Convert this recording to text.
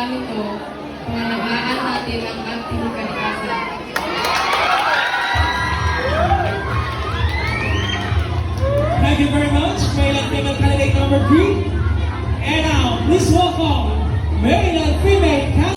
gamit ito, pangalagaan natin ang ating kalikasan. Thank you very much, Maryland Female Candidate number 3. And now, please welcome Maryland Female Candidate.